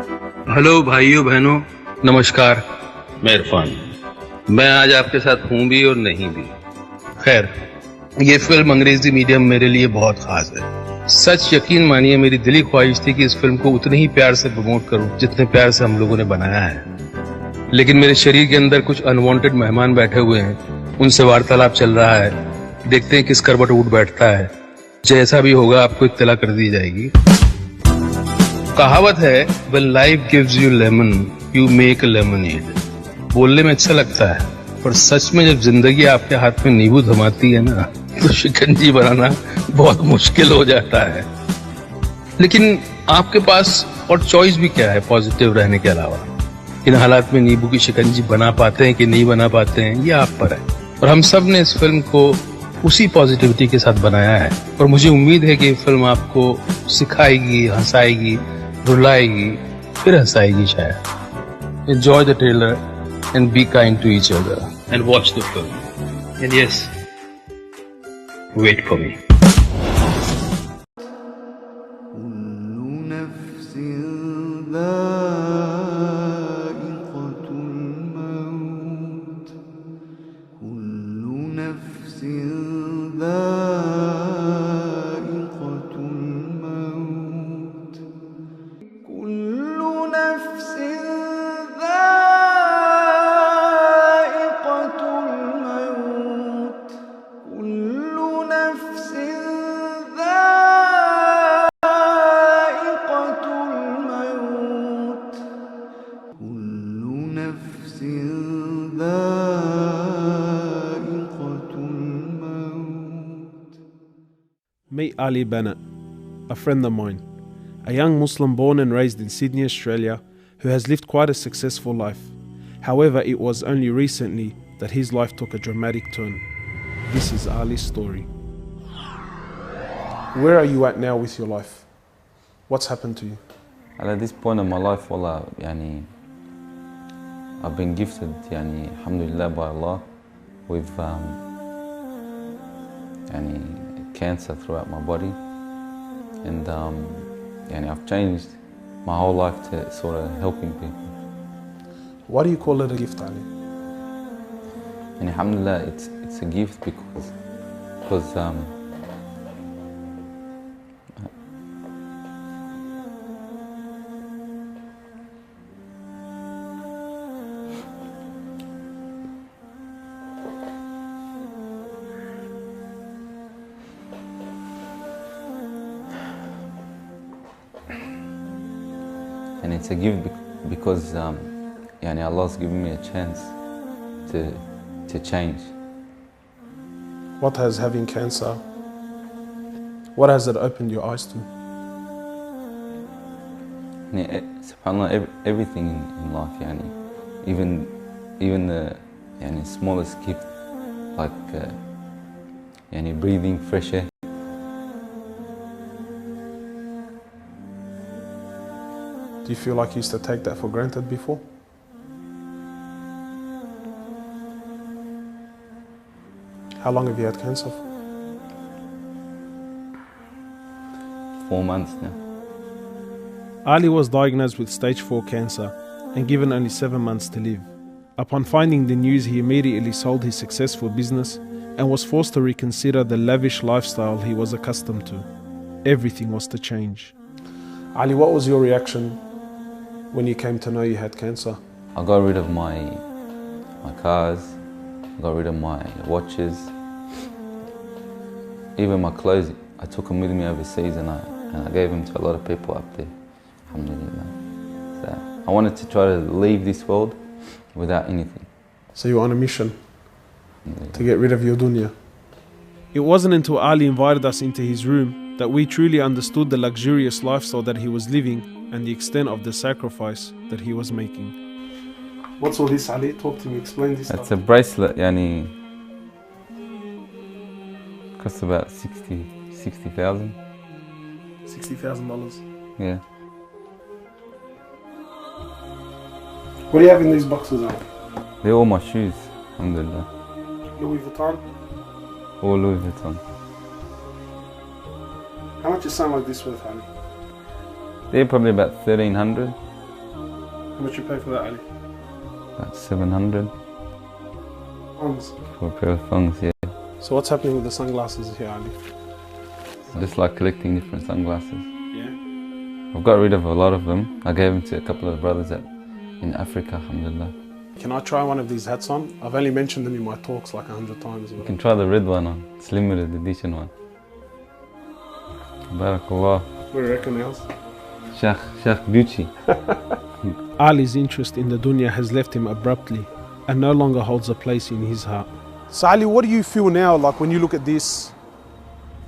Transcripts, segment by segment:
Hello भाइयों बहनों, नमस्कार। मैं इरफान। मैं आज आपके साथ हूं भी और नहीं भी। खैर, ये फिल्म अंग्रेजी मीडियम मेरे लिए बहुत खास है। सच यकीन मानिए, मेरी दिली ख्वाहिश थी कि इस फिल्म को उतने ही प्यार से प्रमोट करूं जितने प्यार से हम लोगों ने बनाया है। लेकिन मेरे शरीर के अंदर कुछ अनवांटेड मेहमान बैठे हुए हैं, उनसे वार्तालाप चल रहा है। देखते हैं किस करवट उठ बैठता है। जैसा भी होगा आपको इत्तला कर दी जाएगी। कहावत है, when life gives you lemon, you make a lemonade। बोलने में अच्छा लगता है, पर सच में जब जिंदगी आपके हाथ में नींबू थमाती है ना, तो शिकंजी बनाना बहुत मुश्किल हो जाता है। लेकिन आपके पास और चॉइस भी क्या है पॉजिटिव रहने के अलावा। इन हालात में नींबू की शिकंजी बना पाते हैं कि नहीं बना पाते हैं, ये आप पर है। और हम सब ने इस फिल्म को उसी पॉजिटिविटी के साथ बनाया है। और मुझे उम्मीद है कि ये फिल्म आपको सिखाएगी, हंसाएगी, रुलाएगी, फिर हंसाएगी शायद। Enjoy the trailer and be kind to each other and watch the film. And yes, wait for me. Meet Ali Banat, a friend of mine, a young Muslim born and raised in Sydney, Australia, who has lived quite a successful life. However, it was only recently that his life took a dramatic turn. This is Ali's story. Where are you at now with your life? What's happened to you? At this point of my life, wallah, I've been gifted, alhamdulillah, by Allah, with cancer throughout my body, and I've changed my whole life to sort of helping people. Why do you call it a gift, Ali? And alhamdulillah, it's a gift because and it's a gift because Allah's given me a chance to change. What has having cancer, what has it opened your eyes to? SubhanAllah, everything in life, even the smallest gift, like breathing fresh air. Do you feel like you used to take that for granted before? How long have you had cancer for? 4 months now. Ali was diagnosed with stage 4 cancer and given only 7 months to live. Upon finding the news, he immediately sold his successful business and was forced to reconsider the lavish lifestyle he was accustomed to. Everything was to change. Ali, what was your reaction when you came to know you had cancer? I got rid of my cars, got rid of my watches, even my clothes. I took them with me overseas and I gave them to a lot of people up there, alhamdulillah. So I wanted to try to leave this world without anything. So you were on a mission to get rid of your dunya. It wasn't until Ali invited us into his room that we truly understood the luxurious lifestyle that he was living and the extent of the sacrifice that he was making. What's all this, Ali? Talk to me, explain this It's stuff. a bracelet, costs about 60,000. $60,000. Yeah. What do you have in these boxes, Ali? They're all my shoes, alhamdulillah. Louis Vuitton? All Louis Vuitton. How much is something like this worth, Ali? They're probably about 1,300. How much you pay for that, Ali? That's 700 Thongs. for a pair of thongs, yeah. So what's happening with the sunglasses here, Ali? I just like collecting different sunglasses. Yeah? I've got rid of a lot of them. I gave them to a couple of brothers in Africa, alhamdulillah. Can I try one of these hats on? I've only mentioned them in my talks like 100 times. You can try the red one on. It's limited edition one. Barakallah. What do you reckon, else? Sheikh Gucci. Ali's interest in the dunya has left him abruptly and no longer holds a place in his heart. So Ali, what do you feel now, like when you look at this?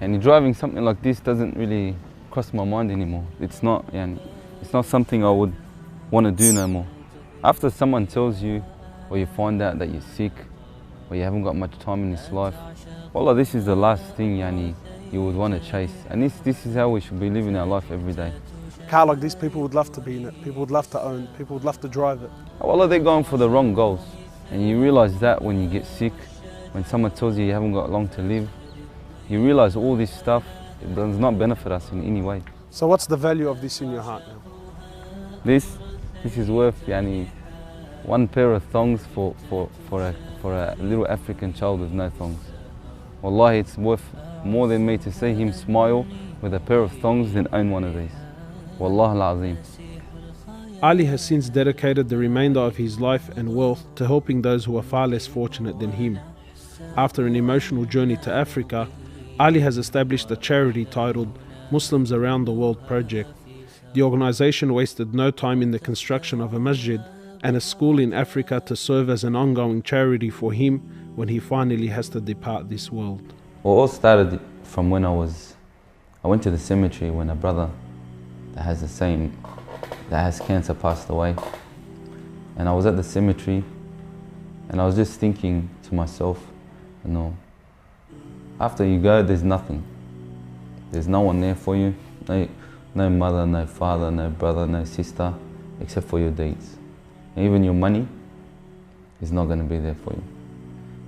And driving something like this doesn't really cross my mind anymore. It's not something I would want to do no more. After someone tells you, or you find out that you're sick, or you haven't got much time in this life, wallah, this is the last thing you would want to chase. And this is how we should be living our life every day. Car like this, people would love to be in it, people would love to own, people would love to drive it. Wallah, they're going for the wrong goals. And you realize that when you get sick, when someone tells you you haven't got long to live, you realize all this stuff, it does not benefit us in any way. So what's the value of this in your heart now? This is worth one pair of thongs for a little African child with no thongs. Wallahi, it's worth more than me to see him smile with a pair of thongs than own one of these. Wallah al-Azim. Ali has since dedicated the remainder of his life and wealth to helping those who are far less fortunate than him. After an emotional journey to Africa, Ali has established a charity titled Muslims Around the World Project. The organization wasted no time in the construction of a masjid and a school in Africa to serve as an ongoing charity for him when he finally has to depart this world. Well, it all started from when I went to the cemetery when a brother that has cancer passed away. And I was at the cemetery and I was just thinking to myself, after you go, there's nothing. There's no one there for you. No mother, no father, no brother, no sister, except for your deeds. And even your money is not going to be there for you.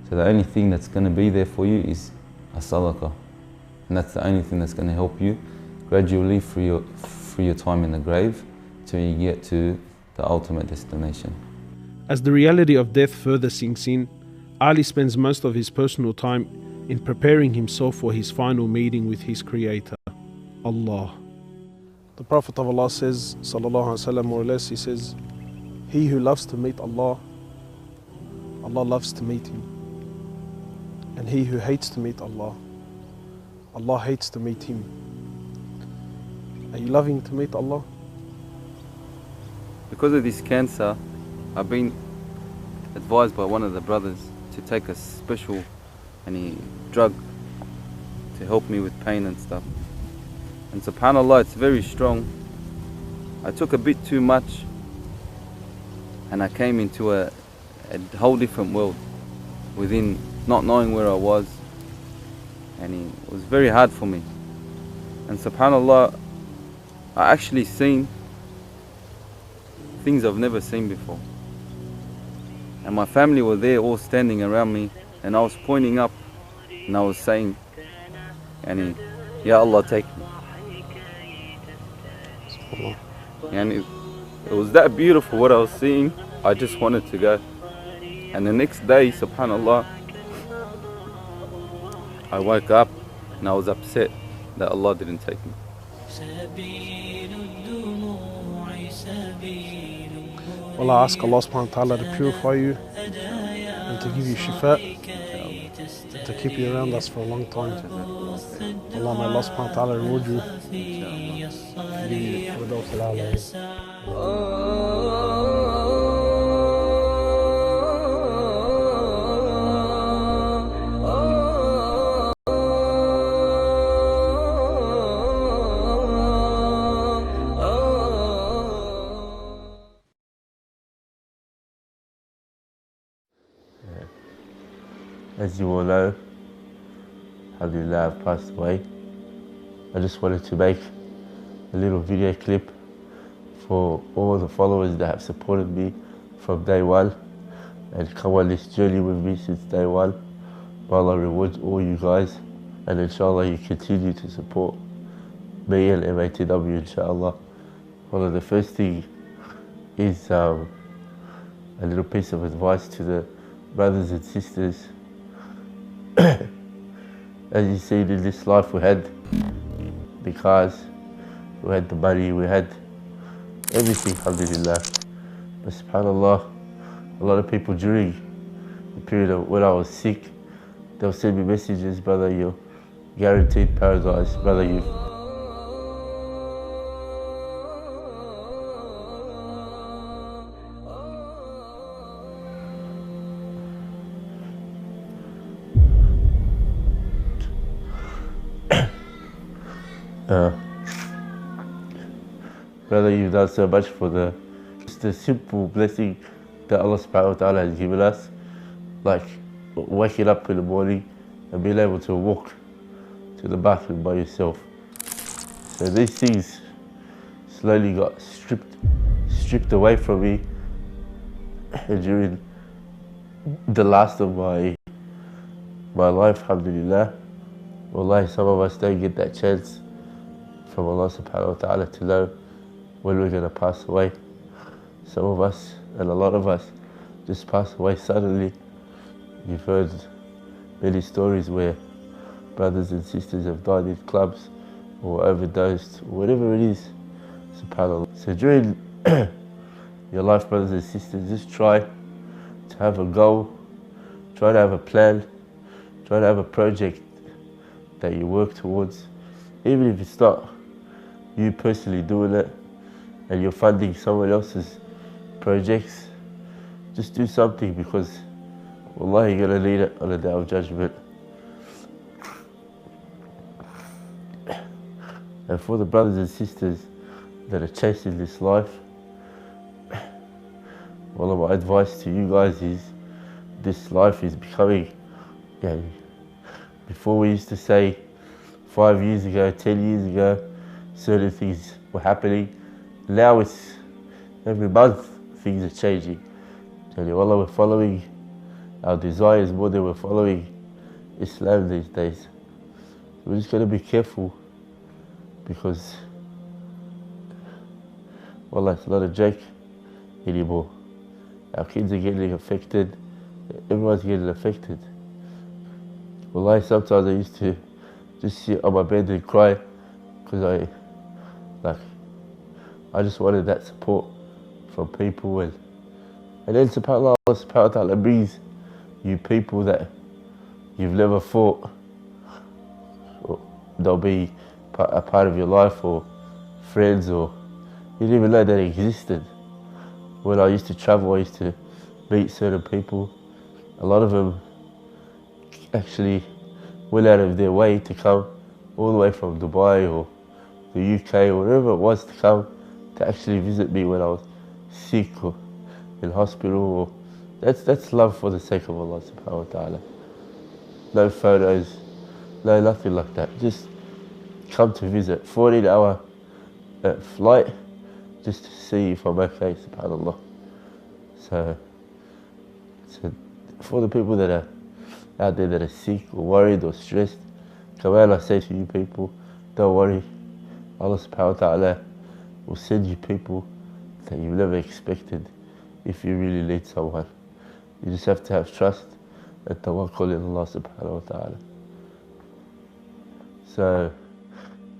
So the only thing that's going to be there for you is a sadaqah. And that's the only thing that's going to help you gradually through your time in the grave till you get to the ultimate destination. As the reality of death further sinks in, Ali spends most of his personal time in preparing himself for his final meeting with his Creator, Allah. The Prophet of Allah says, sallallahu alaihi wasallam, more or less, he says, he who loves to meet Allah, Allah loves to meet him. And he who hates to meet Allah, Allah hates to meet him. Are you loving to meet Allah? Because of this cancer, I've been advised by one of the brothers to take a special drug to help me with pain and stuff. And subhanAllah, it's very strong. I took a bit too much and I came into a whole different world within not knowing where I was, and it was very hard for me. And subhanAllah, I actually seen things I've never seen before. And my family were there all standing around me, and I was pointing up and I was saying, Ya Allah, take me. And it was that beautiful what I was seeing, I just wanted to go. And the next day, subhanAllah, I woke up and I was upset that Allah didn't take me. Well, I ask Allah subhanahu wa ta'ala to purify you and to give you shifa, and to keep you around us for a long time. Allah, may Allah subhanahu wa ta'ala reward you. As you all know, alhamdulillah, I've passed away. I just wanted to make a little video clip for all the followers that have supported me from day one and come on this journey with me since day one. May Allah reward all you guys, and inshallah you continue to support me and MATW, inshallah. Well, the first thing is a little piece of advice to the brothers and sisters. As you see, in this life we had the cars, we had the money, we had everything, alhamdulillah. But subhanAllah, a lot of people during the period of when I was sick, they'll send me messages, brother, you're guaranteed paradise, brother, you. Brother, you've done so much for just the simple blessing that Allah subhanahu wa ta'ala has given us, like waking up in the morning and being able to walk to the bathroom by yourself. So these things slowly got stripped away from me during the last of my life, alhamdulillah. Wallahi, some of us don't get that chance from Allah subhanahu wa ta'ala to know when we're going to pass away. Some of us, and a lot of us, just pass away suddenly. You've heard many stories where brothers and sisters have died in clubs or overdosed, or whatever it is, subhanAllah. So during your life, brothers and sisters, just try to have a goal, try to have a plan, try to have a project that you work towards. Even if it's not you personally doing it and you're funding someone else's projects, just do something, because wallahi you're going to need it on the day of judgment. And for the brothers and sisters that are chasing this life, one of my advice to you guys is, this life is becoming, before we used to say 5 years ago, 10 years ago, certain things were happening. Now it's every month things are changing. And wallah, we're following our desires more than we're following Islam these days. We're just going to be careful, because wallah, it's not a joke anymore. Our kids are getting affected, everyone's getting affected. Wallahi, sometimes I used to just sit on my bed and cry, because I just wanted that support from people, and then subhanAllah, Allah subhanahu wa ta'ala brings you people that you've never thought they'll be a part of your life, or friends, or you didn't even know they existed. When I used to travel, I used to meet certain people. A lot of them actually went out of their way to come all the way from Dubai or the UK or wherever it was, to come to actually visit me when I was sick or in hospital. Or that's love for the sake of Allah subhanahu wa ta'ala. No photos, no nothing like that. Just come to visit. 14-hour flight just to see if I'm okay, subhanAllah. So for the people that are out there that are sick or worried or stressed, come out, I say to you people, don't worry. Allah subhanahu wa ta'ala will send you people that you've never expected if you really need someone. You just have to have trust and tawakkul in Allah subhanahu wa ta'ala. So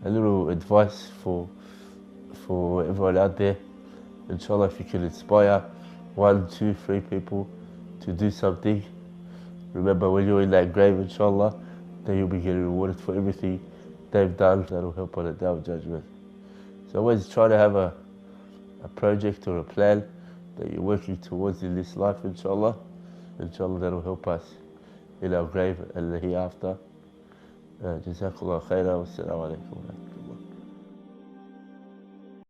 a little advice for everyone out there. Inshallah, if you can inspire 1, 2, 3 people to do something, remember when you're in that grave, inshallah, then you'll be getting rewarded for everything they've done. That'll help on the day of judgment. So always try to have a project or a plan that you're working towards in this life, inshallah. Inshallah, that'll help us in our grave and the hereafter. Jazakallah khairan wa assalamu alaikum.